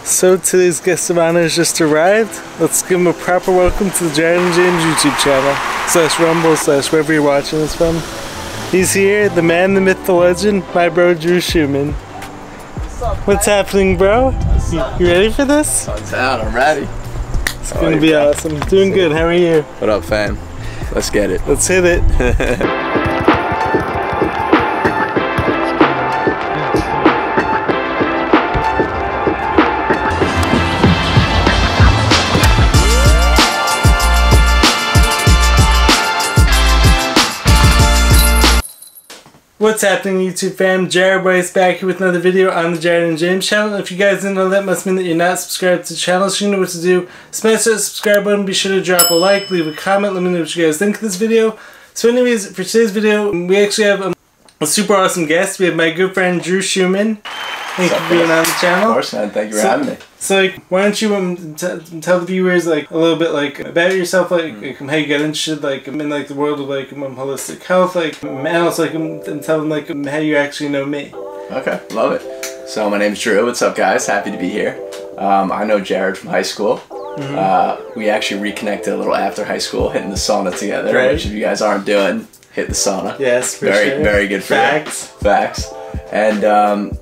So today's guest of honor has just arrived. Let's give him a proper welcome to the Jared and James YouTube channel, / Rumble, / wherever you're watching this from. He's here, the man, the myth, the legend, my bro Drew Shuman. What's happening, bro? You ready for this? I'm down, I'm ready. It's gonna be awesome. Doing good, how are you? What up, fam? Let's get it. Let's hit it. What's happening, YouTube fam? Jared Bryce back here with another video on the Jared and James channel. If you guys didn't know, that must mean that you're not subscribed to the channel, so you know what to do. Smash that subscribe button, be sure to drop a like, leave a comment, let me know what you guys think of this video. So anyways, for today's video, we actually have a super awesome guest. We have my good friend Drew Shuman. Thank you for being on the channel. Of course, man. Thank you for having me. So, like, why don't you tell the viewers, like, a little bit, like, about yourself, like how you got interested, like, in, like, the world of, like, holistic health, like, and also, like, and tell them, like, how you actually know me. Okay, love it. So, my name's Drew. What's up, guys? Happy to be here. I know Jared from high school. We actually reconnected a little after high school, hitting the sauna together, right. Which if you guys aren't doing, hit the sauna. Yes, for very, sure. Very good for Facts. you. Facts. And,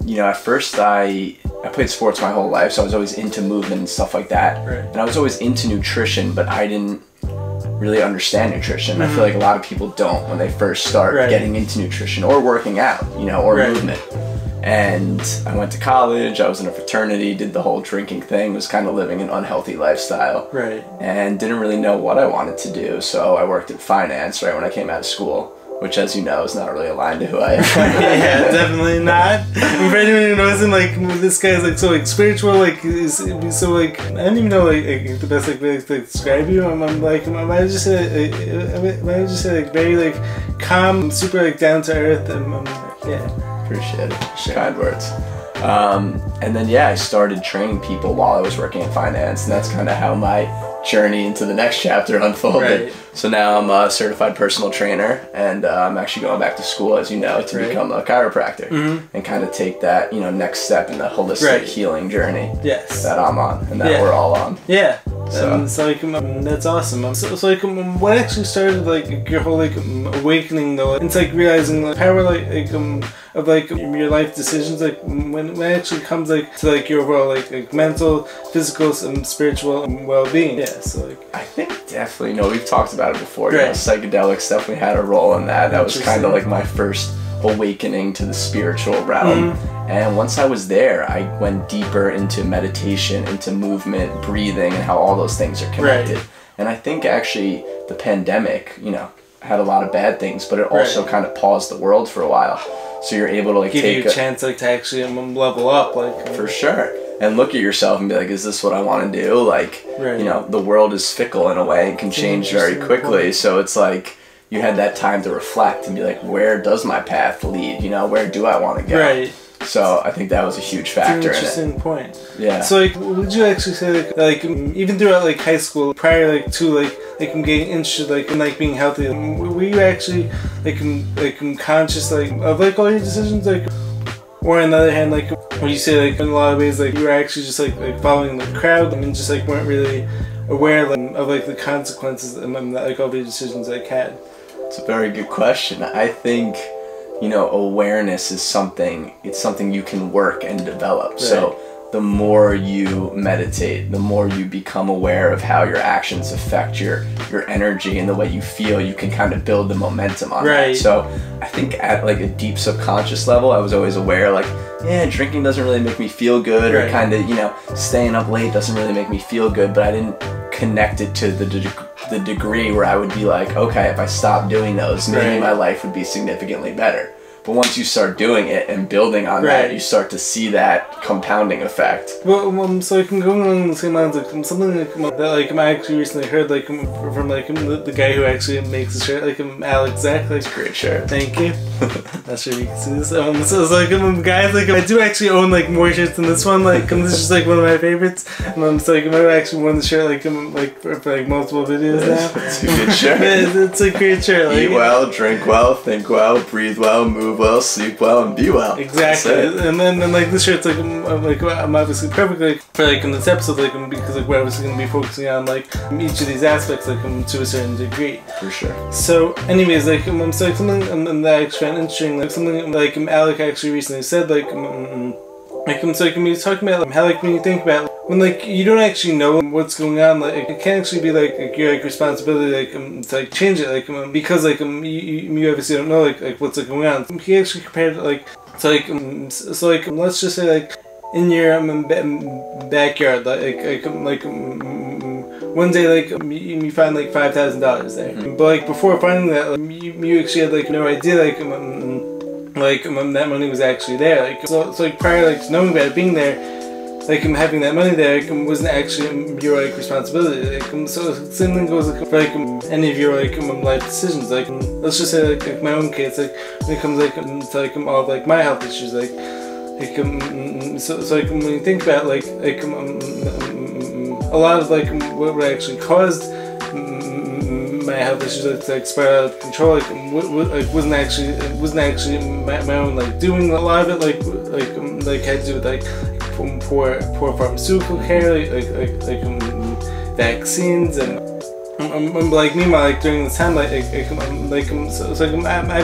you know, at first I played sports my whole life, so I was always into movement and stuff like that. Right. And I was always into nutrition, but I didn't really understand nutrition. I feel like a lot of people don't when they first start getting into nutrition or working out, you know, or movement. And I went to college, I was in a fraternity, did the whole drinking thing, was kind of living an unhealthy lifestyle. Right. And didn't really know what I wanted to do, so I worked in finance right when I came out of school. Which, as you know, is not really aligned to who I am. Yeah, definitely not. And for anyone who knows him, like, this guy's like so like spiritual, like he's so like I don't even know like the best like way to describe you. I'm like I might just say like very like calm, super like down to earth, and yeah. Appreciate it. Sure. Kind words. And then yeah, I started training people while I was working in finance, and that's kind of how my journey into the next chapter unfolded. Right. So now I'm a certified personal trainer, and I'm actually going back to school, as you know, to become a chiropractor and kind of take that, you know, next step in the holistic healing journey that I'm on and that we're all on. Yeah. So like that's awesome. So like what actually started like your whole like awakening though? It's like realizing like power of like your life decisions, like when it actually comes like to like your overall like mental, physical, and spiritual well-being. Yeah. So like I think definitely, we've talked about it before. You know, psychedelics definitely had a role in that. That was kind of like my first awakening to the spiritual realm. And once I was there, I went deeper into meditation, into movement, breathing, and how all those things are connected. And I think actually the pandemic, you know, had a lot of bad things, but it also kind of paused the world for a while. So you're able to like give you a chance like to actually level up, like for sure. And look at yourself and be like, is this what I want to do? Like, you know, the world is fickle in a way and can change very quickly. So it's like you had that time to reflect and be like, where does my path lead? You know, where do I want to go? Right. So I think that was a huge factor in it. Interesting point. Yeah. So like, would you actually say like even throughout like high school, prior like to like getting interested like in like being healthy, were you actually like conscious like of like all your decisions, like, or on the other hand, like would you say like in a lot of ways like you were actually just like following the crowd and just like weren't really aware of like the consequences that like all the decisions like had? It's a very good question. I think, you know, awareness is something you can work and develop. So the more you meditate, the more you become aware of how your actions affect your energy and the way you feel, you can kind of build the momentum on that. So I think at like a deep subconscious level, I was always aware like, yeah, drinking doesn't really make me feel good, or kind of, you know, staying up late doesn't really make me feel good, but I didn't connect it to the degree where I would be like, okay, if I stop doing those, maybe my life would be significantly better. But once you start doing it and building on that, you start to see that compounding effect. Well, so I can go along the same lines, like something like that, like I actually recently heard like from like the guy who actually makes the shirt, like Alex Zach, like, it's a great shirt. Thank you. Not sure if you can see this. So it's like guys, like I do actually own like more shirts than this one. Like this is just like one of my favorites. So like I've actually worn the shirt like for like multiple videos now. It's a good shirt. It's a great shirt. Like, eat well, drink well, think well, breathe well, move move well, sleep well, and be well. Exactly. And then like this year, it's like I'm obviously perfectly for like in this episode, like because like we're obviously gonna be focusing on like each of these aspects like to a certain degree. For sure. So anyways, like so like something that I actually found interesting, like something like Alec actually recently said, like so like, he was talking about like, how like when you think about when like you don't actually know what's going on, like it can actually be like your like responsibility like to like change it, like because like you obviously don't know like what's like going on. He actually compared it like so like let's just say like in your backyard, like one day like you find like $5,000 there, but like before finding that, like, you actually had like no idea like that money was actually there. Like so like prior like knowing about it being there, like having that money there wasn't actually your like responsibility. Like so same thing goes like for like any of your like life decisions. Like let's just say like my own case, like when it comes like to like all of like my health issues, like so like when you think about like a lot of like what actually caused my health issues like spiral out of control, like wasn't actually my own like doing. A lot of it like had to do with like poor pharmaceutical care, like vaccines and like meanwhile like during this time I've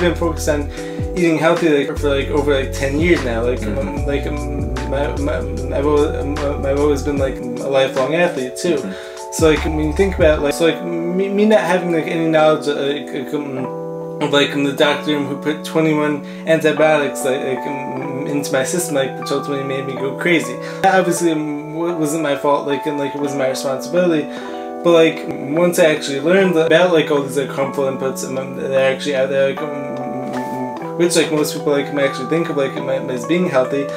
been focused on eating healthy like for like over like 10 years now. Like I've always been like a lifelong athlete too. So like when you think about like me not having like any knowledge of like the doctor who put 21 antibiotics into my system, like which ultimately made me go crazy. That obviously wasn't my fault, like and like it wasn't my responsibility. But like once I actually learned about like all these like harmful inputs that are actually out there, like which like most people like actually think of like as being healthy.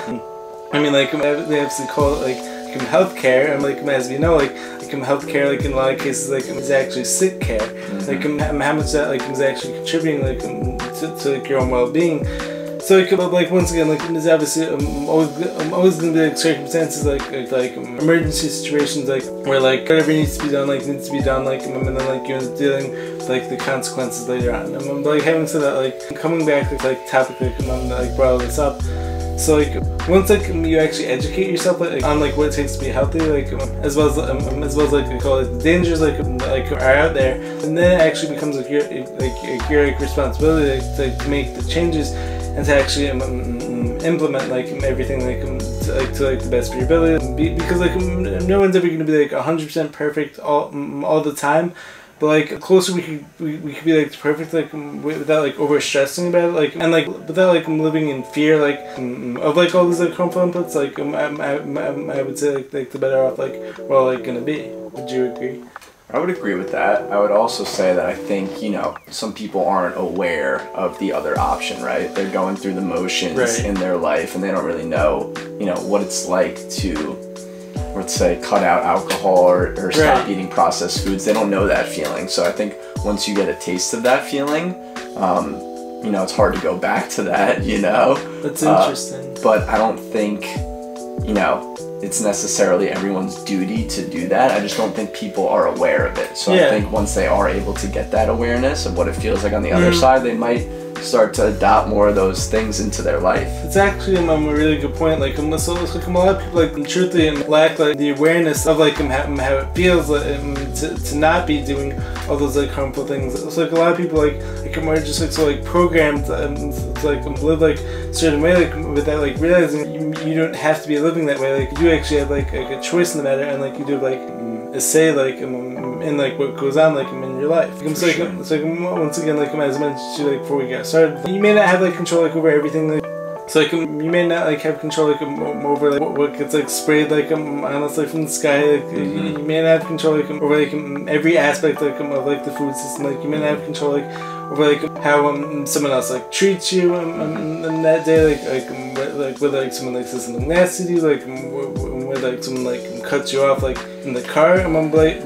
I mean like they obviously call it like healthcare, and like as we know like healthcare like in a lot of cases like is actually sick care. Like how much that like is actually contributing like to like your own well-being. So like once again like there's obviously always gonna be like circumstances like emergency situations like where like whatever needs to be done like needs to be done, like and then like you're dealing with like the consequences later on. And like having said that, like coming back to like topic like brought this up. So like once like you actually educate yourself like on like what it takes to be healthy, like as well as like we call it the dangers like are out there, and then it actually becomes like your responsibility to make the changes and to actually implement like everything like to the best of your ability, because like no one's ever gonna be like 100% perfect all the time. But like closer we could be like perfect like without like over stressing about it, like and like without like living in fear like of like all these like harmful inputs, like I would say like the better off like we're all like gonna be. Would you agree? I would agree with that. I would also say that I think, you know, some people aren't aware of the other option, right? They're going through the motions in their life and they don't really know, you know, what it's like to, let's say, cut out alcohol or stop eating processed foods. They don't know that feeling. So I think once you get a taste of that feeling, you know, it's hard to go back to that, you know? That's interesting. But I don't think, you know, it's necessarily everyone's duty to do that. I just don't think people are aware of it. So I think once they are able to get that awareness of what it feels like on the other side, they might start to adopt more of those things into their life. It's actually a really good point. Like, so, like a lot of people like truthfully lack like the awareness of like how it feels like, to not be doing all those like harmful things. So like a lot of people like are just like so like programmed to like live like a certain way, like without like realizing you don't have to be living that way. Like you actually have like a choice in the matter, and like you do like a say like in like what goes on like in your life. So like once again like as I mentioned to you, like before we got started, you may not have like control like over everything. Like so like you may not like have control like over like what gets like sprayed like honestly from the sky. Like you may not have control like over like every aspect like of like the food system. Like you may not have control like over like how someone else like treats you on that day. Like whether like someone like says something nasty to you, like whether like someone like cuts you off like in the car. But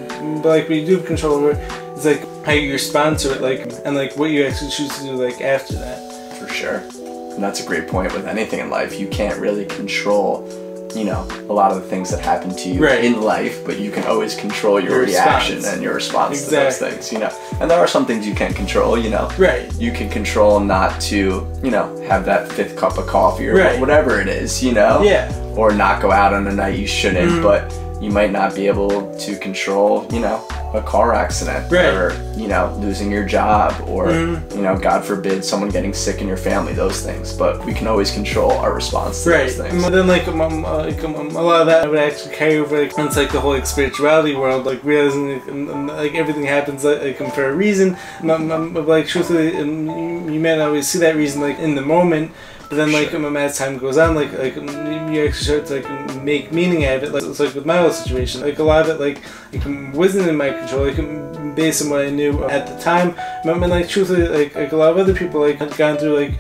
like what you do have control over is like how you respond to it, like and like what you actually choose to do like after that. For sure. And that's a great point with anything in life. You can't really control you know, a lot of the things that happen to you right. in life, but you can always control your reaction and your response to those things, you know. And there are some things you can't control, you know. Right. You can control not to, you know, have that 5th cup of coffee or right. whatever it is, you know. Yeah. Or not go out on a night you shouldn't, but you might not be able to control, you know, a car accident right. or, you know, losing your job or, you know, God forbid, someone getting sick in your family, those things. But we can always control our response to those things. And then, like, a lot of that I would actually carry over, like, once, like, the whole, like, spirituality world, like, realizing, like, everything happens, like, for a reason. Like, truthfully, you may not always see that reason, like, in the moment. But then, like, as time goes on, like you actually start to, like, make meaning out of it. Like, it's like with my whole situation. Like, a lot of it, like wasn't in my control. Like, based on what I knew at the time. I mean, like, truthfully, like a lot of other people, like, had gone through, like,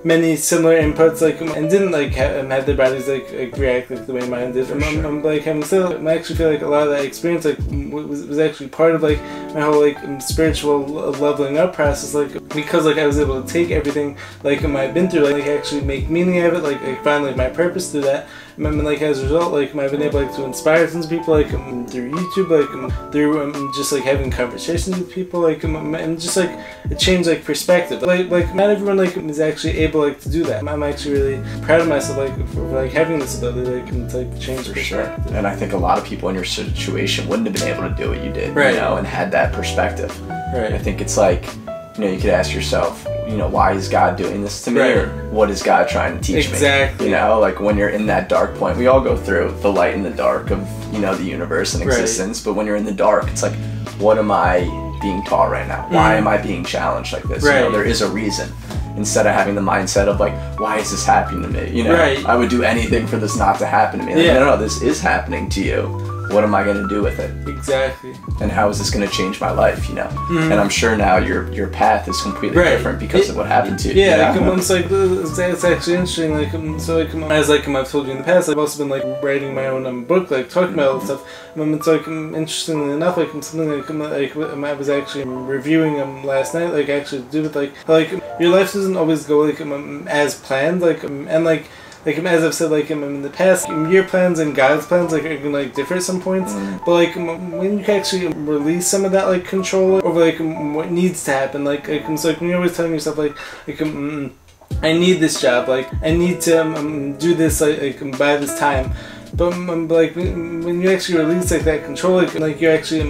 many similar inputs, like, and didn't, like, have their bodies, like react, like, the way mine did. I'm like, having said that, I actually feel like a lot of that experience, like, was actually part of, like, my whole, like, spiritual leveling up process, like, because, like, I was able to take everything, like, I've been through, like, actually make meaning out of it, like find, like, my purpose through that. And, like, as a result, like, I've been able, like, to inspire tons of people, like, through YouTube, like, through just, like, having conversations with people, like, and just, like, it changed, like, perspective. Like not everyone, like, is actually able, like, to do that. I'm actually really proud of myself, like, for, like, having this ability, like, to, like, change for perspective. Sure. And I think a lot of people in your situation wouldn't have been able to do what you did, right. you know, and had that perspective. Right. I think it's like, you know, you could ask yourself, you know, why is God doing this to me? Right. Or what is God trying to teach me? Exactly. You know, like when you're in that dark point, we all go through the light and the dark of, you know, the universe and existence. Right. But when you're in the dark, it's like, what am I being taught right now? Why am I being challenged like this? Right. You know, there is a reason. Instead of having the mindset of like, why is this happening to me? You know, right. I would do anything for this not to happen to me. Like, no, this is happening to you. What am I going to do with it? Exactly. And how is this going to change my life, you know? And I'm sure now your path is completely different because of what happened to you. Yeah, you know? like, it's like, it's actually interesting, like, so, like, as, like, I've told you in the past, I've also been, like, writing my own book, like, talking about all this stuff. It's like, interestingly enough, like, something like I was actually reviewing last night, like, actually to do with, like, your life doesn't always go, like, as planned, like, and, like, as I've said, like, in the past, your plans and God's plans, like, are gonna, like, differ at some points. But, like, when you can actually release some of that, like, control over, like, what needs to happen, like, so, like, when you're always telling yourself, like, I need this job, like, I need to do this, like, by this time. But, like, when you actually release, like, that control, like you actually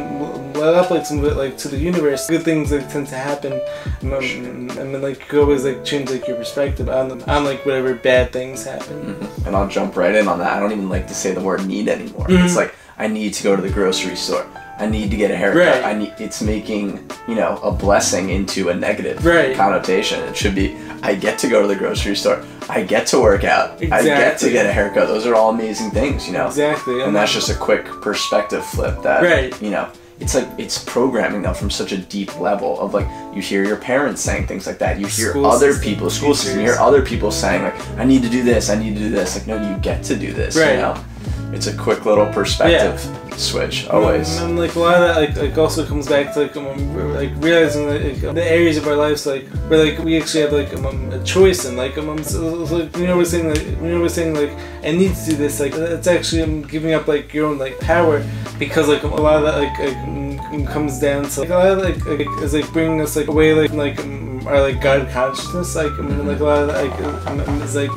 let up, like, some of it, like, to the universe, good things, like, tend to happen, and then, like, you always, like, change, like, your perspective on like, whatever bad things happen. And I'll jump right in on that. I don't even like to say the word need anymore. It's like, I need to go to the grocery store. I need to get a haircut. Right. It's making, you know, a blessing into a negative connotation. It should be, I get to go to the grocery store. I get to work out. I get to get a haircut. Those are all amazing things, you know. Exactly. And that's just a quick perspective flip that, you know, it's like, it's programming though from such a deep level of like, you hear your parents saying things like that. You hear other people, school system, you hear other people saying like, I need to do this, I need to do this. Like, no, you get to do this, you know. It's a quick little perspective switch, always. And like a lot of that, like also comes back to like realizing like the areas of our lives like where like we actually have like a choice in. Like so, like when you're always saying like I need to do this, like it's actually giving up like your own like power, because like a lot of that like comes down to like a lot of like is like bringing us like away like our like God consciousness, like like a lot of that like is like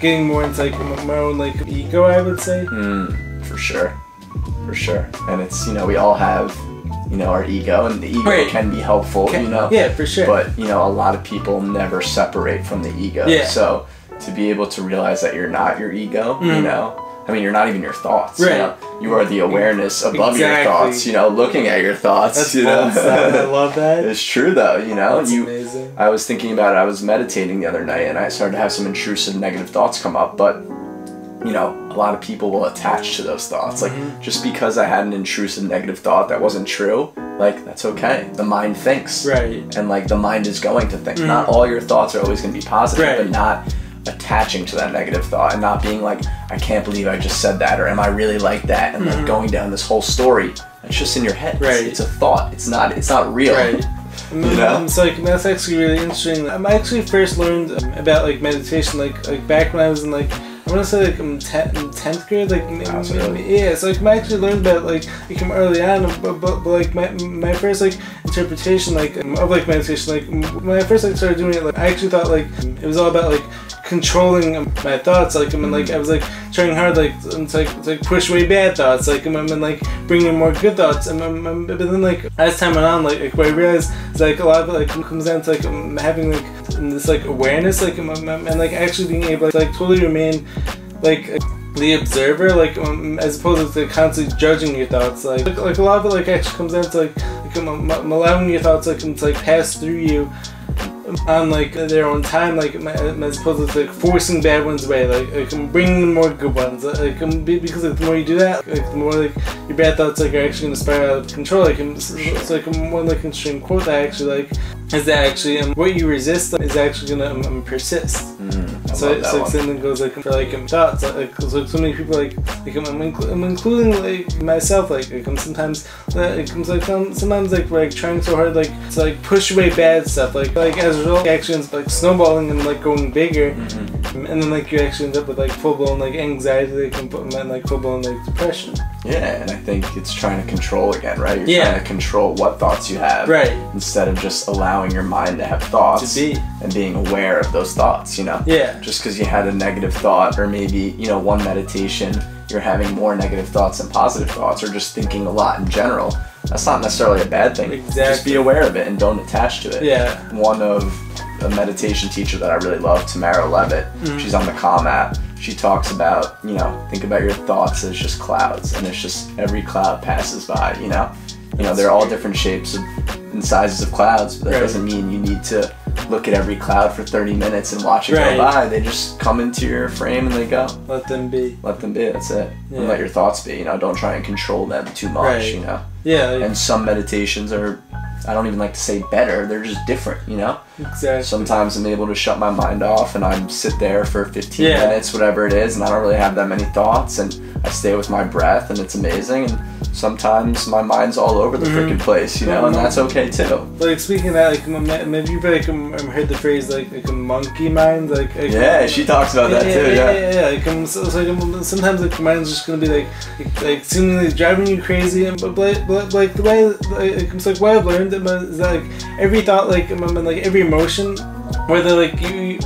getting more into like my own like ego, I would say. For sure. And it's, you know, we all have, you know, our ego, and the ego can be helpful, you know. Yeah, for sure. But, you know, a lot of people never separate from the ego. Yeah. So to be able to realize that you're not your ego, you know, I mean, you're not even your thoughts. You know? You are the awareness above your thoughts, you know, looking at your thoughts. That's you know? I love that. It's true, though, you know. That's amazing. I was thinking about it. I was meditating the other night, and I started to have some intrusive negative thoughts come up, but you know, a lot of people will attach to those thoughts. Like, just because I had an intrusive negative thought that wasn't true, like, that's okay. The mind thinks. And, like, the mind is going to think. Not all your thoughts are always going to be positive, but not attaching to that negative thought and not being like, I can't believe I just said that, or am I really like that? And, like, going down this whole story. It's just in your head. It's a thought. It's not real. You know? So like that's actually really interesting. I actually first learned about like meditation like back when I was in like want to say like 10th grade, like really? yeah. So like I actually learned about like early on, but like my first like interpretation like of like meditation, like when I first like started doing it, like I actually thought like it was all about like controlling my thoughts, like I mean, like I was like trying hard like to push away bad thoughts, like and like bring in more good thoughts, and but then like as time went on, like what I realized is like a lot of it like comes down to like having like this like awareness, like and like actually being able to like totally remain like the observer, like as opposed to constantly judging your thoughts, like a lot of it like actually comes down to like allowing your thoughts like to like pass through you on like their own time, like as opposed to like forcing bad ones away, like bringing more good ones, like because like, the more you do that, like the more like your bad thoughts like are actually gonna spiral out of control. Like it's like one like interesting quote that I actually like is that actually what you resist is actually gonna persist. So something goes like for like thoughts, like so many people like I'm including like myself, like sometimes it comes like sometimes like we're like trying so hard like to like push away bad stuff, like as a result actually ends up like snowballing and like going bigger, and then like you actually end up with like full blown like anxiety, like and like full blown like depression. Yeah, and I think it's trying to control again, right? You're trying to control what thoughts you have, right? Instead of just allowing your mind to have thoughts and being aware of those thoughts, you know? Yeah. Just because you had a negative thought, or maybe, you know, one meditation, you're having more negative thoughts than positive thoughts, or just thinking a lot in general. That's not necessarily a bad thing. Exactly. Just be aware of it and don't attach to it. Yeah. One of a meditation teacher that I really love, Tamara Levitt, she's on the Calm app. She talks about, you know, think about your thoughts as just clouds, and it's just every cloud passes by, you know? You know, they're all different shapes and sizes of clouds, but that doesn't mean you need to look at every cloud for 30 minutes and watch it go by. They just come into your frame and they go. Let them be. Let them be, that's it. And let your thoughts be, you know, don't try and control them too much, you know? Yeah. And some meditations are, I don't even like to say better, they're just different, you know? Exactly. Sometimes I'm able to shut my mind off and I sit there for 15 minutes, whatever it is, and I don't really have that many thoughts, and I stay with my breath, and it's amazing. And sometimes my mind's all over the freaking place, you know, and that's okay too. Like speaking of that, like maybe you've like heard the phrase like a monkey mind, like yeah, she talks about that too. Yeah. Like so sometimes like your mind's just gonna be like seemingly driving you crazy, and but like the way it's like what I've learned is that like every thought, like every emotion, whether like you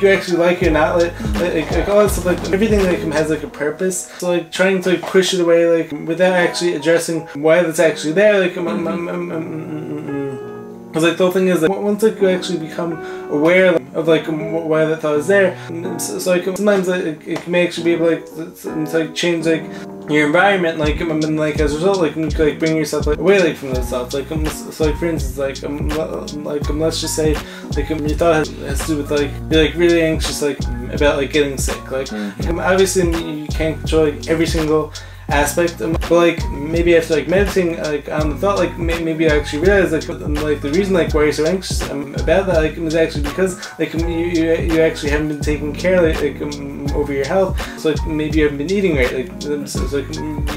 actually like it or not, like all that stuff, like everything like has like a purpose. So like trying to like push it away, like without actually addressing why that's actually there, like because like the whole thing is like once like you actually become aware of like why that thought is there, so like sometimes like it may actually be able to like change like your environment, like and like as a result, like you can like bring yourself like away like from those thoughts, like so like for instance, like let's just say like your thought has to do with like you're like really anxious like about like getting sick, like obviously you can't control like every single aspect, but like maybe after like meditating like on the thought, like maybe I actually realize like the reason like why you're so anxious about that like is actually because like you actually haven't been taking care like over your health, so like maybe you haven't been eating right, like so like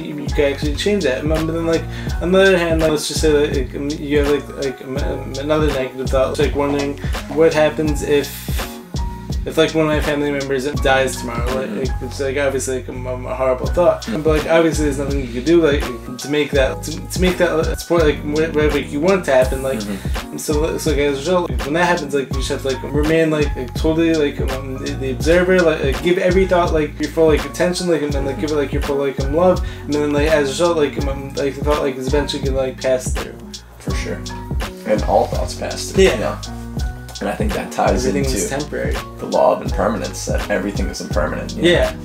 you can actually change that. But then like on the other hand, like, let's just say like you have like another negative thought, it's like wondering what happens if like one of my family members dies tomorrow, like it's like obviously like a horrible thought, but like obviously there's nothing you could do like to make that support like whatever like, you want to happen, like so like as a result, like, when that happens, like you just have to like remain like totally like the observer, like give every thought like your full like attention, like and then like give it like your full like love, and then like as a result like the thought like is eventually gonna like pass through. For sure. And all thoughts pass through. You know? And I think that ties into temporary. The law of impermanence, that everything is impermanent. You know?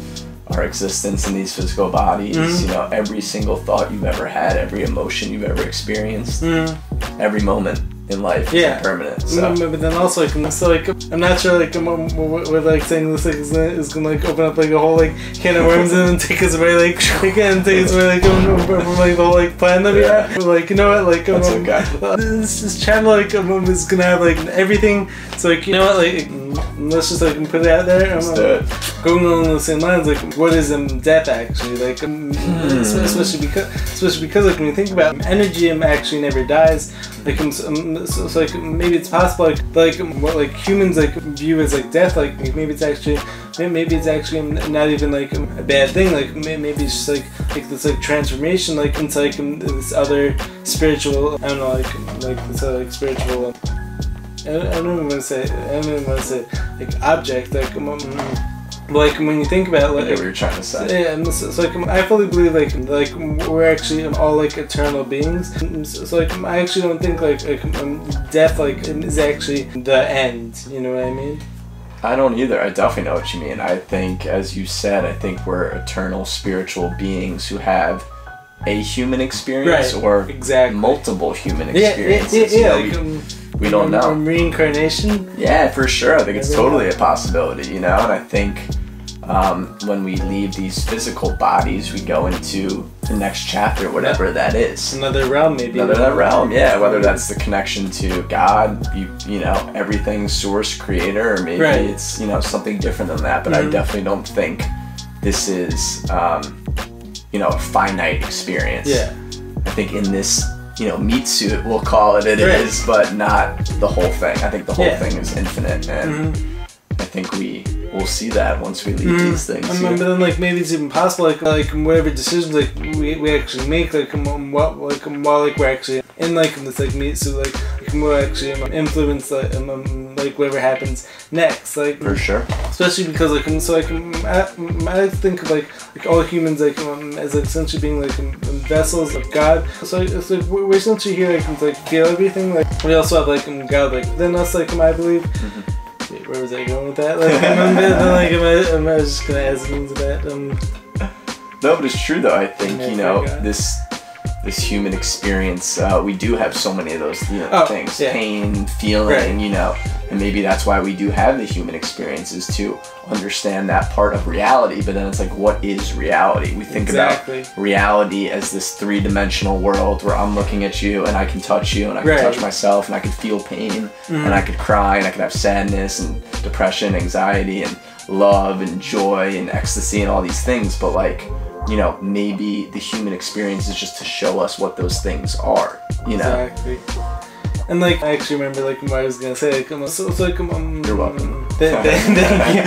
Our existence in these physical bodies, you know, every single thought you've ever had, every emotion you've ever experienced, every moment in life is impermanent. So. But then also, like, I'm not sure, like, we're like saying this like is gonna like open up like a whole like can of worms and then take us away, like, again, take us away like from like the whole like plan that we have. But, like, you know what, like, that's okay. This channel like is gonna have like everything. So like, you know what, like let's just like put it out there. Let's do it. Going along the same lines, like what is death actually? Like especially because like when you think about energy, actually never dies. Like so like maybe it's possible like what like humans like view as like death. Like maybe it's actually not even like a bad thing. Like maybe it's just like this like transformation like into like this other spiritual. I don't know like this other like spiritual. I don't even want to say like object like when you think about like I get what you're trying to say. Yeah, so like I fully believe like we're actually all like eternal beings. So like I actually don't think like death like is actually the end. You know what I mean? I don't either. I definitely know what you mean. I think, as you said, I think we're eternal spiritual beings who have a human experience or multiple human experiences. We don't know. Reincarnation? Yeah, for sure. I think it's totally a possibility, you know? And I think when we leave these physical bodies, we go into the next chapter, whatever that is. Another realm, maybe. Another realm, yeah. Whether that's the connection to God, you know, everything source, creator, or maybe it's, you know, something different than that. But I definitely don't think this is, you know, a finite experience. Yeah. I think in this, you know, meat suit, we'll call it is, but not the whole thing. I think the whole thing is infinite, and I think we'll see that once we leave these things. But then, like, maybe it's even possible, like whatever decisions like we actually make, like while we're actually in like this like meat suit, like we'll actually influence like whatever happens next, like for sure. Especially because like I think of like all humans like as like essentially being like vessels of God. So it's like we're essentially here like to like feel everything. Like we also have like God like within us, like I believe. Where was I going with that? Like, am I just gonna add something to that? No, but it's true though. I think you know this human experience. We do have so many of those things: pain, feeling, you know, and maybe that's why we do have the human experiences to understand that part of reality. But then it's like, what is reality? We think about reality as this three-dimensional world where I'm looking at you and I can touch you and I can touch myself and I can feel pain and I could cry and I could have sadness and depression, anxiety and love and joy and ecstasy and all these things. But like, you know, maybe the human experience is just to show us what those things are, you know? Exactly. And like, I actually remember like what I was gonna say. Like, so it's like you're welcome. Thank you.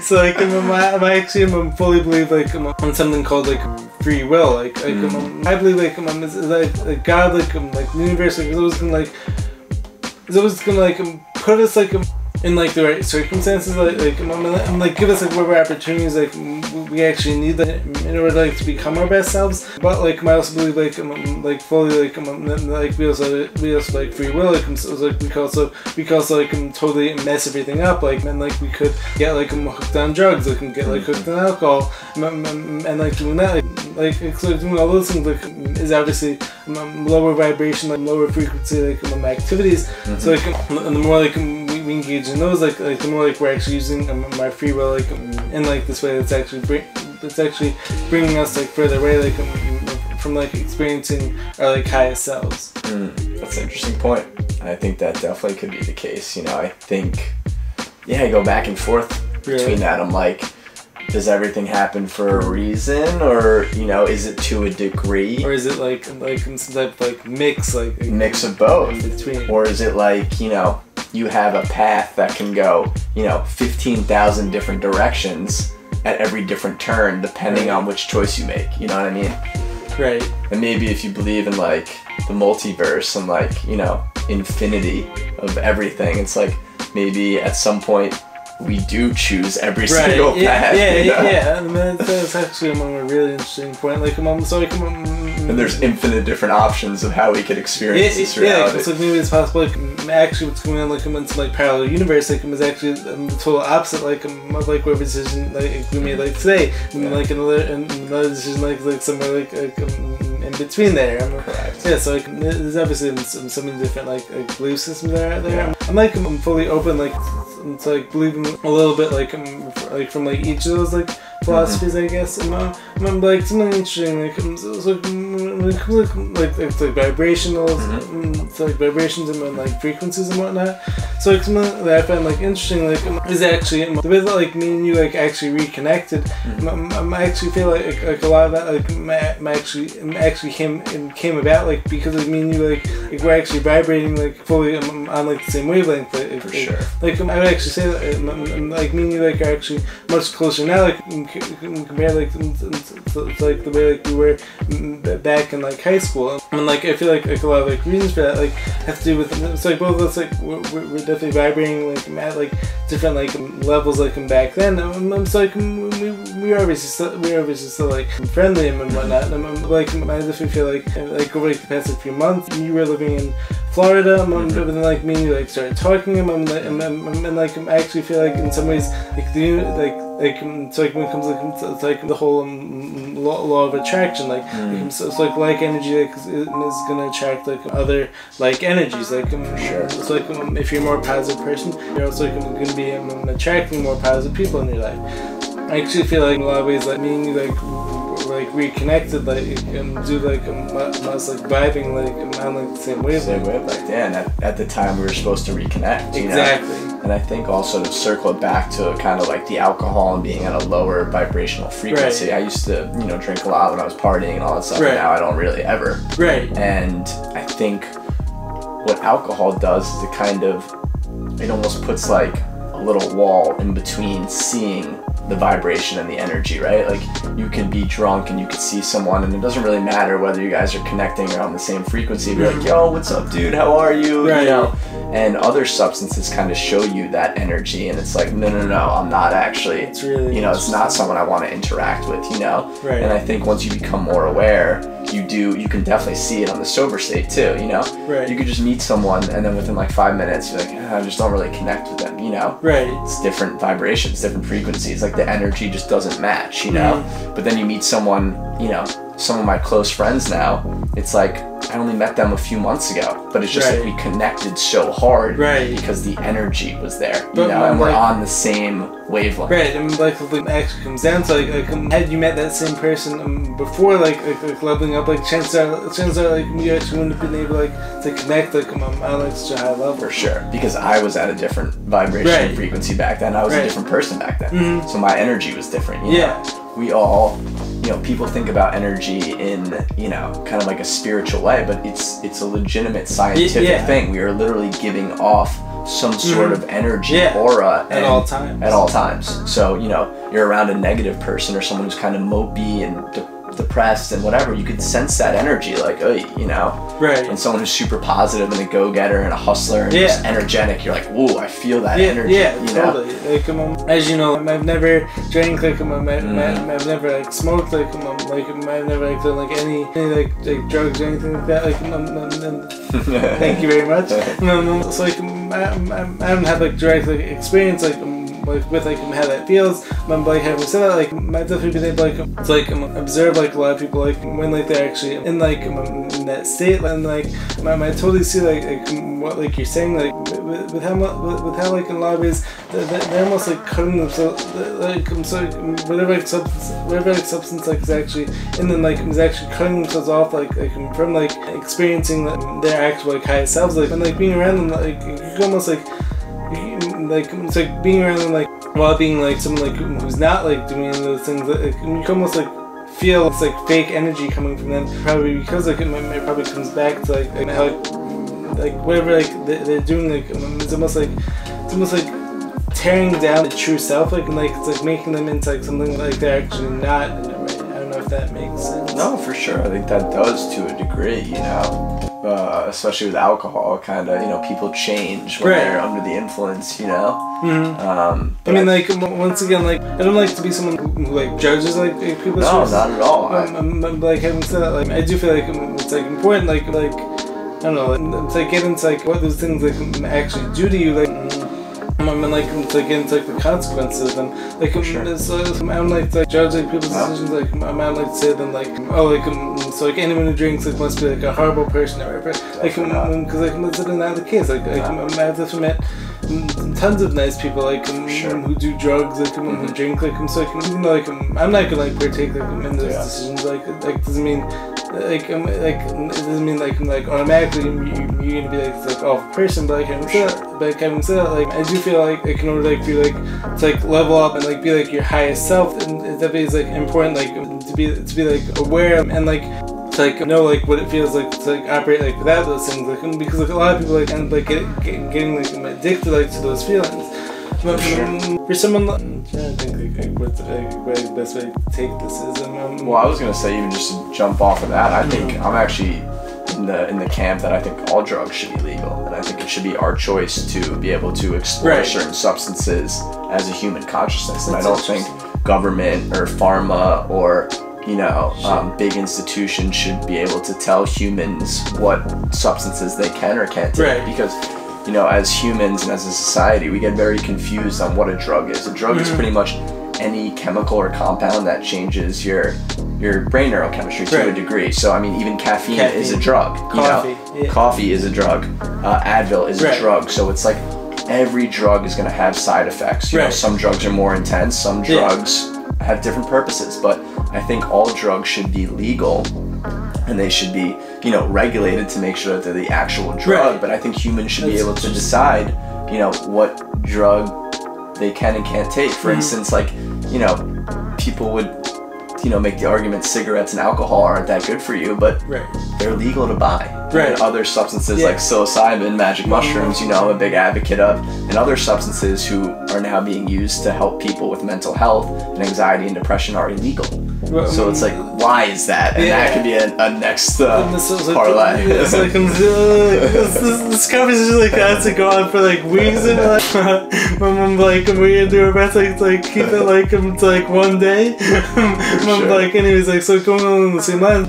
So like, I actually fully believe like on something called like free will. Like I believe like like God like the universe like is always gonna put us like in like the right circumstances, like give us like whatever opportunities like we actually need in order like to become our best selves. But like I also believe like fully like we also like free will. Like so like we could also like totally mess everything up. Like and like we could get like hooked on drugs. Like get like hooked on alcohol and like doing that like so doing all those things like is obviously lower vibration, like lower frequency like activities. So like and the more like we engage in those, like the more like we're actually using my free will like in like this way that's actually bringing us like further away like from like experiencing our like highest selves. That's an interesting point. I think that definitely could be the case. You know, I think I go back and forth between that. I'm like, does everything happen for a reason, or you know, is it to a degree, or is it like some type of like mix of both in between, or is it like, you know, you have a path that can go, you know, 15,000 different directions at every different turn depending on which choice you make, you know what I mean? Right. And maybe if you believe in like the multiverse and like, you know, infinity of everything, it's like maybe at some point we do choose every single path. Yeah. I mean, that's actually a really interesting point. Like, and there's infinite different options of how we could experience this reality. So maybe it's possible. Like, actually, what's going on like in some like parallel universe, like is actually the total opposite. Like, of like whatever decision like we made like today, and like another decision like somewhere like in between there. Correct. Yeah. So like, there's obviously so many different like belief systems that are there. I'm fully open like to like believing a little bit like from like each of those like philosophies, I guess. Like something interesting, like so when it comes to like it's like vibrationals, so like vibrations and like frequencies and whatnot. So like something that I find like interesting, like is actually the way that like me and you like actually reconnected. I actually feel like a lot of that like actually came about like because like me and you like we're actually vibrating like fully on like the same wavelength. For sure. Like I would actually say that like me and you like are actually much closer now, like compared like to like the way like we were back in like high school. And like I feel like a lot of like reasons for that like have to do with it's like both of us like we're definitely vibrating like at like different like levels like back then. So like we were obviously still like friendly and whatnot. And like I definitely feel like over like the past like few months you were living in Florida, but then like me and you like started talking, and like I actually feel like in some ways like so like when it comes to like the whole law of attraction, like so it's like energy like is gonna attract like other like energies, like sure. So like if you're a more positive person, you're also like, gonna be attracting more positive people in your life. I actually feel like in a lot of ways like me and you like reconnected, like do like us like vibing like on like the same wavelength. Yeah, and at the time we were supposed to reconnect. You exactly. know? And I think also to circle it back to kind of like the alcohol and being at a lower vibrational frequency. Right. I used to drink a lot when I was partying and all that stuff. Right. And now I don't really ever. Right. And I think what alcohol does is it almost puts like a little wall in between seeing the vibration and the energy, right? Like you could be drunk and you could see someone and it doesn't really matter whether you guys are connecting or on the same frequency. Be like, yo, what's up, dude? How are you? Right. You know? And other substances kind of show you that energy and it's like, no, I'm not actually, it's really it's not someone I want to interact with, Right. And I think once you become more aware, you can definitely see it on the sober state too, Right. You could just meet someone and then within like 5 minutes, you're like, I just don't really connect with them, Right. It's different vibrations, different frequencies, like the energy just doesn't match, But then you meet someone, some of my close friends now, it's like I only met them a few months ago, but it's just like we connected so hard because the energy was there, and we're on the same wavelength. Right, and like it actually comes down to like had you met that same person before like leveling up, like chances are like you actually wouldn't have been able to connect on like such a high level. For sure, because I was at a different vibration and frequency back then. I was a different person back then, so my energy was different. We all, people think about energy in, kind of like a spiritual way, but it's a legitimate scientific thing. We are literally giving off some sort of energy aura at all times. So, you're around a negative person or someone who's kind of mopey and depressed and whatever, you could sense that energy, like, right. And someone who's super positive and a go-getter and a hustler and just energetic, you're like, whoa, I feel that energy. Totally. Like, as you know, I've never drank, like, I've never like smoked, like I've never like done like any like drugs or anything like that. Like, thank you very much. So like, I don't have like direct like experience with like how that feels. Like having said that, like I've definitely been able to observe like a lot of people like when like they're actually in like in that state, and like I totally see like what like you're saying, like with how like in a lot of ways they're almost like cutting themselves like whatever substance like is actually, and then like is actually cutting themselves off like from like experiencing their actual like highest selves, like, and like being around them, like you can almost like it's like being around them like while being like someone like who's not like doing any of those things, like, you can almost like feel it's like fake energy coming from them, probably because like it probably comes back to like how like whatever like they're doing, like it's almost like tearing down the true self, like, and like it's like making them into like something like they're actually not. I don't know if that makes sense. No, for sure. I think that does to a degree, especially with alcohol, kind of, people change when they're under the influence, I mean, like, once again, like, I don't like to be someone who like judges like people's choices. No, not at all. Like, having said that, like, I do feel like it's like important, like I don't know, it's like get into like what those things like actually do to you, like. And like to get into like the consequences of them, like I don't like to judge like people's decisions, like I don't like to say them like so like anyone who drinks like must be like a horrible person or whatever, like because like that's not the case, like I've just met tons of nice people like Sure. who do drugs, like who drink, like so like even though like I'm not gonna like partake like in those decisions, like doesn't mean like it doesn't mean like automatically you're gonna be like this like awful person, but like having said that, like I do feel like in order like be like to like level up and like be like your highest self, and it definitely is like important like to be like aware and like to like know like what it feels like to like operate like without those things, like because like a lot of people like end up like getting like addicted like to those feelings. But for someone, I'm trying to think like what the best way to take this is. Well, I was gonna say, even just to jump off of that, I think I'm actually in the camp that I think all drugs should be legal, and I think it should be our choice to be able to explore certain substances as a human consciousness. And I don't think government or pharma or big institutions should be able to tell humans what substances they can or can't take, because as humans and as a society, we get very confused on what a drug is. A drug is pretty much any chemical or compound that changes your brain neurochemistry to a degree. So I mean, even caffeine is a drug. Coffee is a drug. Advil is a drug. So it's like every drug is going to have side effects. Some drugs are more intense. Some drugs have different purposes. But I think all drugs should be legal, and they should be regulated to make sure that they're the actual drug. But I think humans should be able to decide what drug they can and can't take. For instance, like people would make the argument cigarettes and alcohol aren't that good for you, but they're legal to buy. And other substances like psilocybin, magic mushrooms, I'm a big advocate of, and other substances who are now being used to help people with mental health and anxiety and depression are illegal. So it's like, why is that? And that could be a next parlay. This conversation like has to go on for like weeks, and like we're gonna do our best like keep it like to like one day. Like anyways, like so going on the same line.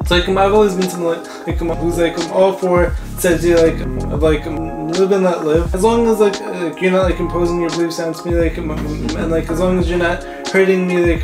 So like I've always been someone like who's like all for this idea of like live and let live, as long as like you're not like imposing your beliefs onto me, like and like as long as you're not hurting me like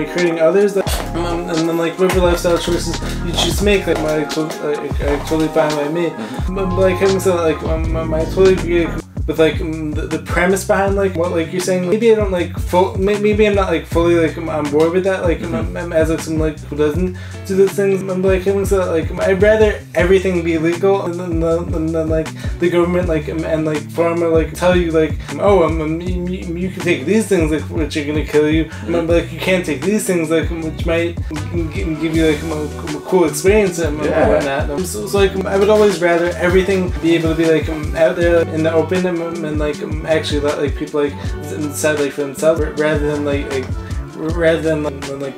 hurting others, like, and then like whatever lifestyle choices you choose to make, like totally fine by me. But like having said like I totally agree with like the premise behind like what like you're saying. Maybe I don't like maybe I'm not like fully like on board with that, like I'm as like someone like who doesn't do those things. But like having said like I'd rather everything be legal and then like the government like and like pharma like tell you like you can take these things like which are gonna kill you, but like you can't take these things like which might give you like a cool experience and whatnot. So like I would always rather everything be able to be like out there in the open and like actually let like people like decide like for themselves, rather than like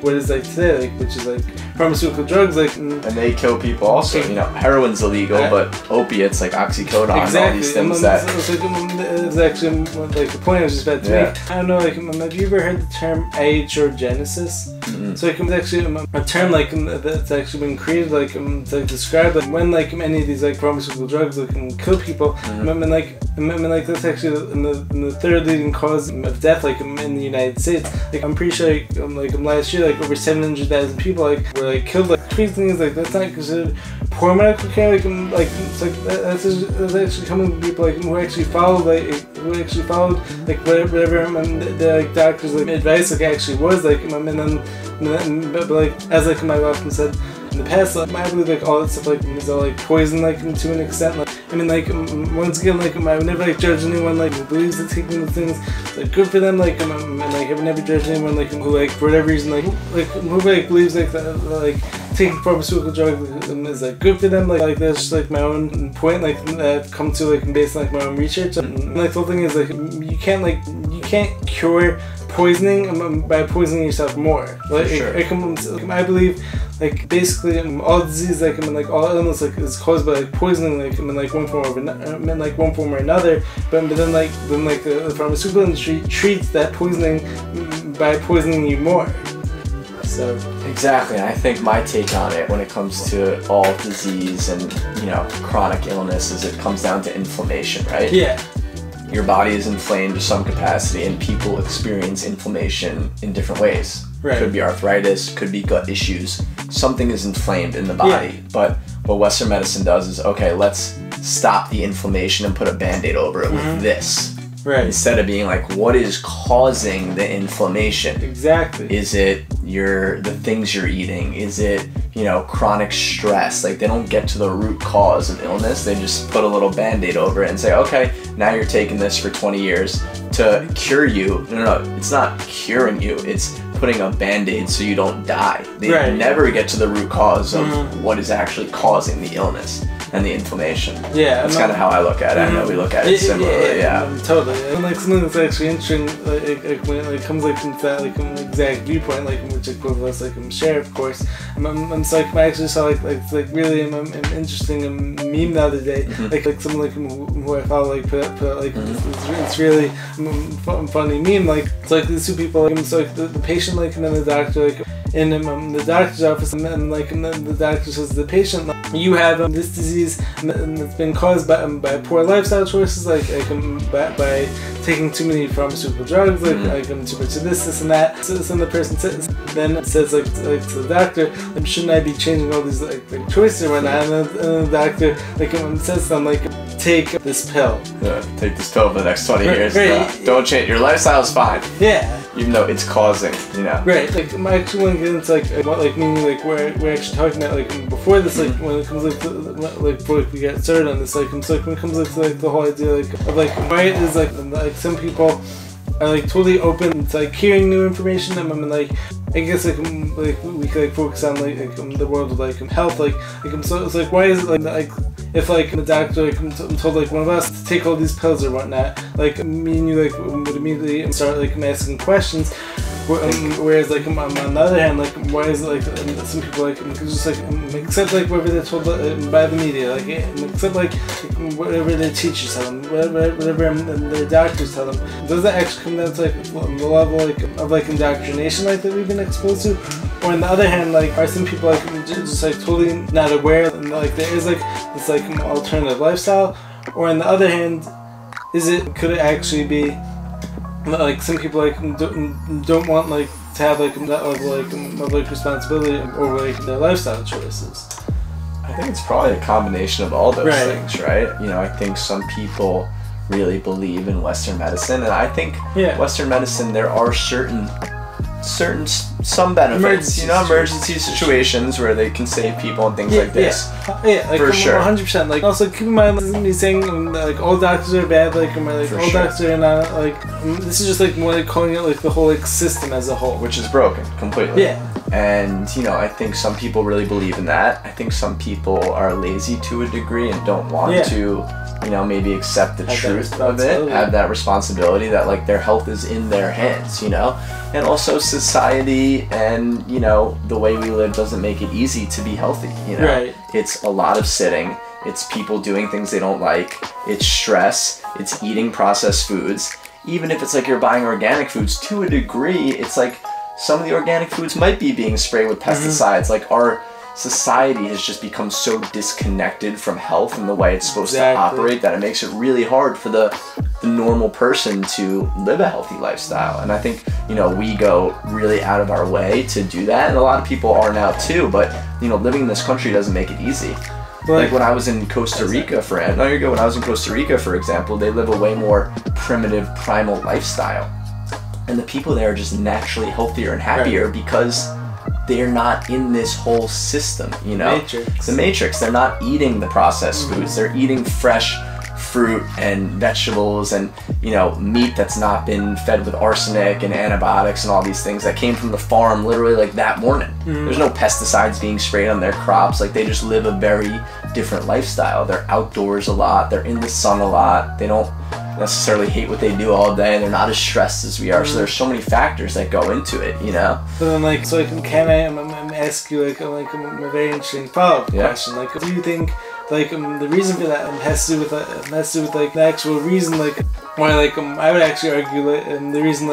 what is like today, like which is like pharmaceutical drugs, like and they kill people also. Heroin's illegal, but opiates like oxycodone, all these things it's actually like the point I was just about to make. I don't know, like have you ever heard the term ahorgenesis? So like it's actually a term like that's actually been created like to like describe like when like any of these like pharmaceutical drugs like can kill people, and like that's actually in the third leading cause of death like in the United States. Like I'm pretty sure like last year like over 700,000 people like were like killed. Like crazy thing is like that's not considered poor medical care. Like it's like that's actually coming from people like who actually followed like whatever the like doctors like advice like actually was like but like as like I've often said in the past, like I believe like all that stuff like is all like poison like to an extent. Like I mean like once again like I would never like judge anyone like who believes that taking the things like good for them, like and like I would never judge anyone like who like for whatever reason who like believes like that like taking pharmaceutical drugs is like good for them. Like that's just like my own point like that I've come to like based on like my own research. And like the whole thing is like you can't cure poisoning by poisoning yourself more. Like I believe like basically all disease like like all illness like is caused by like poisoning like like one form or another. But then the pharmaceutical industry treats that poisoning by poisoning you more. So exactly, and I think my take on it when it comes to all disease and chronic illness is it comes down to inflammation, right? Yeah. Your body is inflamed to some capacity, and people experience inflammation in different ways. Could be arthritis, could be gut issues. Something is inflamed in the body. But what Western medicine does is, okay, let's stop the inflammation and put a Band-Aid over it with this. Right. Instead of being like, what is causing the inflammation? Exactly. Is it the things you're eating? Is it, you know, chronic stress? Like, they don't get to the root cause of illness. They just put a little Band-Aid over it and say, okay, now you're taking this for 20 years to cure you. No, it's not curing you. It's putting a Band-Aid so you don't die. They never get to the root cause of what is actually causing the illness and the inflammation. Yeah, that's kind of how I look at it. I know we look at it similarly. Yeah, totally. And like something that's actually interesting, like when it comes like from that like exact viewpoint, like which like both of us like share, of course. I'm so like I actually saw like really an interesting meme the other day, like someone like who I follow like put out like it's really funny meme. Like it's like these two people, like so like the patient like and then the doctor like in the doctor's office, and then the doctor says to the patient, like, you have this disease and it's been caused by poor lifestyle choices, like by taking too many pharmaceutical drugs, like too much of this and that. So the person says like to the doctor, like, shouldn't I be changing all these like choices and whatnot? And the doctor like says to them like, take this pill. Yeah, take this pill for the next 20 years. Don't change. Your lifestyle's fine. Yeah. Even though it's causing, you know. Right. Like I actually want to get into like what like meaning like we're actually talking about like before this, like when it comes like to, like before we get started on this, like so like when it comes like to like the whole idea like of like why it is like some people are like totally open to like hearing new information. I mean like I guess like we could like focus on like the world of like health, like so it's like why is it like if like the doctor like told like one of us to take all these pills or whatnot, like me and you like would immediately start like asking questions. Whereas like on the other hand, like why is it like some people like just like accept like whatever they're told by the media, like accept like whatever their teachers tell them, whatever their doctors tell them. Does that actually come down to like the level like of like indoctrination like that we've been exposed to? Or on the other hand, like are some people like just like totally not aware and like there is like this like alternative lifestyle? Or on the other hand, could it actually be like some people like don't want like to have like that level of responsibility over like their lifestyle choices? I think it's probably a combination of all those things, right? You know, I think some people really believe in Western medicine, and I think Western medicine, there are some benefits, emergency situations where they can save people and things like this. Like, for sure. 100%. Like, also keep in mind, this isn't me saying like all doctors are bad, like, all doctors are not, like, this is just like more like calling it like the whole like system as a whole, which is broken completely. Yeah. And I think some people really believe in that. I think some people are lazy to a degree and don't want to maybe accept the truth of it, have that responsibility that like their health is in their hands, and also society and the way we live doesn't make it easy to be healthy. It's a lot of sitting, it's people doing things they don't like, it's stress, it's eating processed foods. Even if it's like you're buying organic foods, to a degree, it's like some of the organic foods might be being sprayed with pesticides. Like our society has just become so disconnected from health and the way it's supposed to operate that it makes it really hard for the normal person to live a healthy lifestyle. And I think we go really out of our way to do that, and a lot of people are now too, but living in this country doesn't make it easy. Like when I was in Costa Rica when I was in Costa Rica, for example, they live a way more primitive, primal lifestyle, and the people there are just naturally healthier and happier because they're not in this whole system, The matrix. They're not eating the processed foods. They're eating fresh fruit and vegetables and, meat that's not been fed with arsenic and antibiotics and all these things that came from the farm literally like that morning. There's no pesticides being sprayed on their crops. Like, they just live a very different lifestyle. They're outdoors a lot. They're in the sun a lot. They don't necessarily hate what they do all day. They're not as stressed as we are. So there's so many factors that go into it, But then so can I ask you like a very interesting follow-up question? Like, do you think like the reason for that has to do with like the actual reason like why like I would actually argue like the reason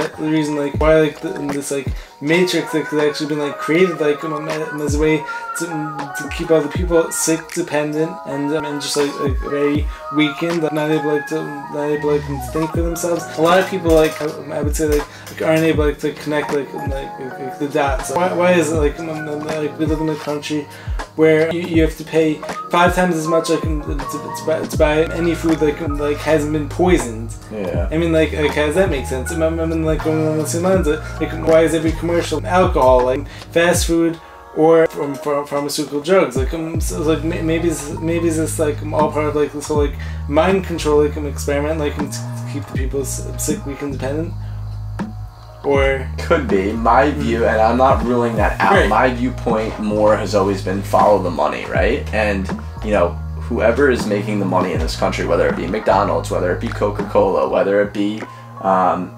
like why like this like matrix that has actually been like created like as a way to keep other people sick, dependent, and just like very weakened, like not able to think for themselves. A lot of people like I would say like aren't able to connect like the dots. Why is it like we live in a country where you have to pay 5 times as much like to buy any food like hasn't been poisoned. Yeah. I mean, like how does that make sense? I mean, like going on the same lines, like why is every commercial alcohol, like fast food, or from pharmaceutical drugs? Like so, like maybe it's this like all part of like this whole like mind control like experiment, like to keep the people sick, weak, and dependent. Or could be my view, and I'm not ruling that out. Right. My viewpoint more has always been follow the money, right? And you know, whoever is making the money in this country, whether it be McDonald's, whether it be Coca-Cola, whether it be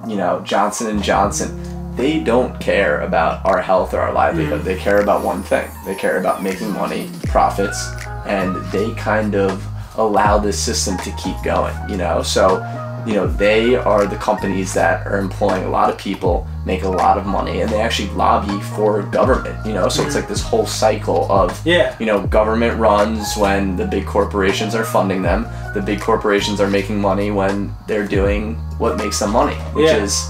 you know, Johnson & Johnson, they don't care about our health or our livelihood. They care about one thing. They care about making money, profits, and they kind of allow this system to keep going, you know? So, you know, they are the companies that are employing a lot of people, make a lot of money, and they actually lobby for government, you know? So it's like this whole cycle of, you know, government runs when the big corporations are funding them. The big corporations are making money when they're doing what makes them money, which is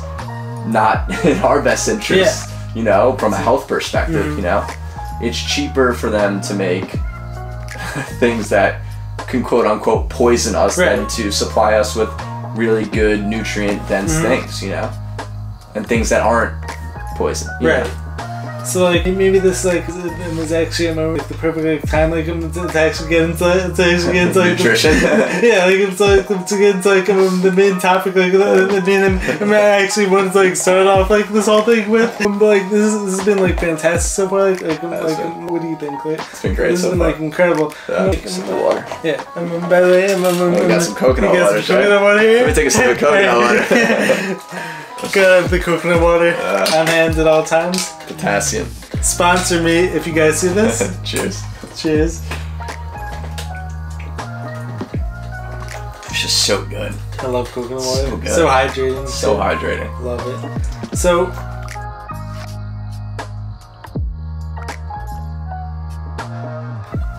not in our best interest, you know, from a health perspective, you know? It's cheaper for them to make things that can quote unquote poison us than to supply us with really good nutrient dense things, you know, and things that aren't poison, you know? So like maybe this like was actually like the perfect like, time like to actually get into like nutrition. Yeah, like it's like to get into like the main topic, like the main I actually wanted to like start off like this whole thing with. But like this has been like fantastic so far. Like what do you think? Like, it's been great. This so has been far. like incredible. Yeah, like, sip the water. Yeah. By the way, we got some coconut water. Coconut water here. Let me take a sip of coconut water. Gotta have the coconut water on hand at all times. Potassium. Sponsor me if you guys see this. Cheers. Cheers. It's just so good. I love coconut water. So good. So hydrating. So hydrating. Love it.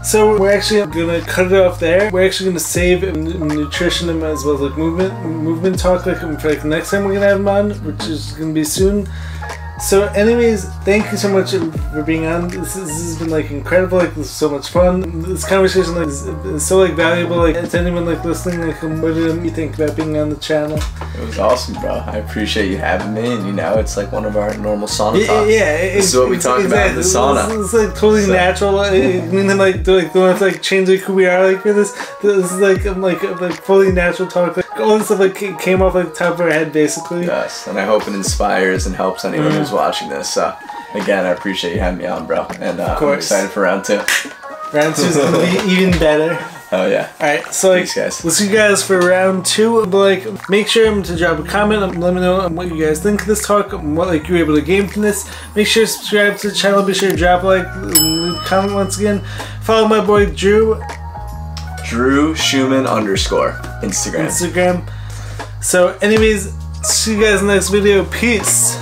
So we're actually gonna cut it off there. We're actually gonna save nutrition as well as like movement talk like for like the next time we're gonna have him on, which is gonna be soon. So anyways, thank you so much for being on. This has been like incredible, like this is so much fun. This conversation like is so like valuable, like to anyone like listening, like what did you think about being on the channel? It was awesome, bro. I appreciate you having me, and you know, it's like one of our normal sauna talks. Yeah, this is what we talk about in the sauna. It's like totally natural. I mean, like don't have to like change like who we are like for this. This is like fully natural talk. Like all this stuff like came off like the top of our head basically. Yes, and I hope it inspires and helps anyone who's watching this. So again, I appreciate you having me on, bro, and I'm excited for round 2. Round 2 is gonna be even better. Oh yeah. Alright, so like, thanks, guys. We'll see you guys for round 2. But like, make sure to drop a comment and let me know what you guys think of this talk, what like you were able to gain from this. Make sure to subscribe to the channel. Be sure to drop a like, leave a comment once again. Follow my boy Drew Shuman _ Instagram. So anyways, see you guys in the next video. Peace.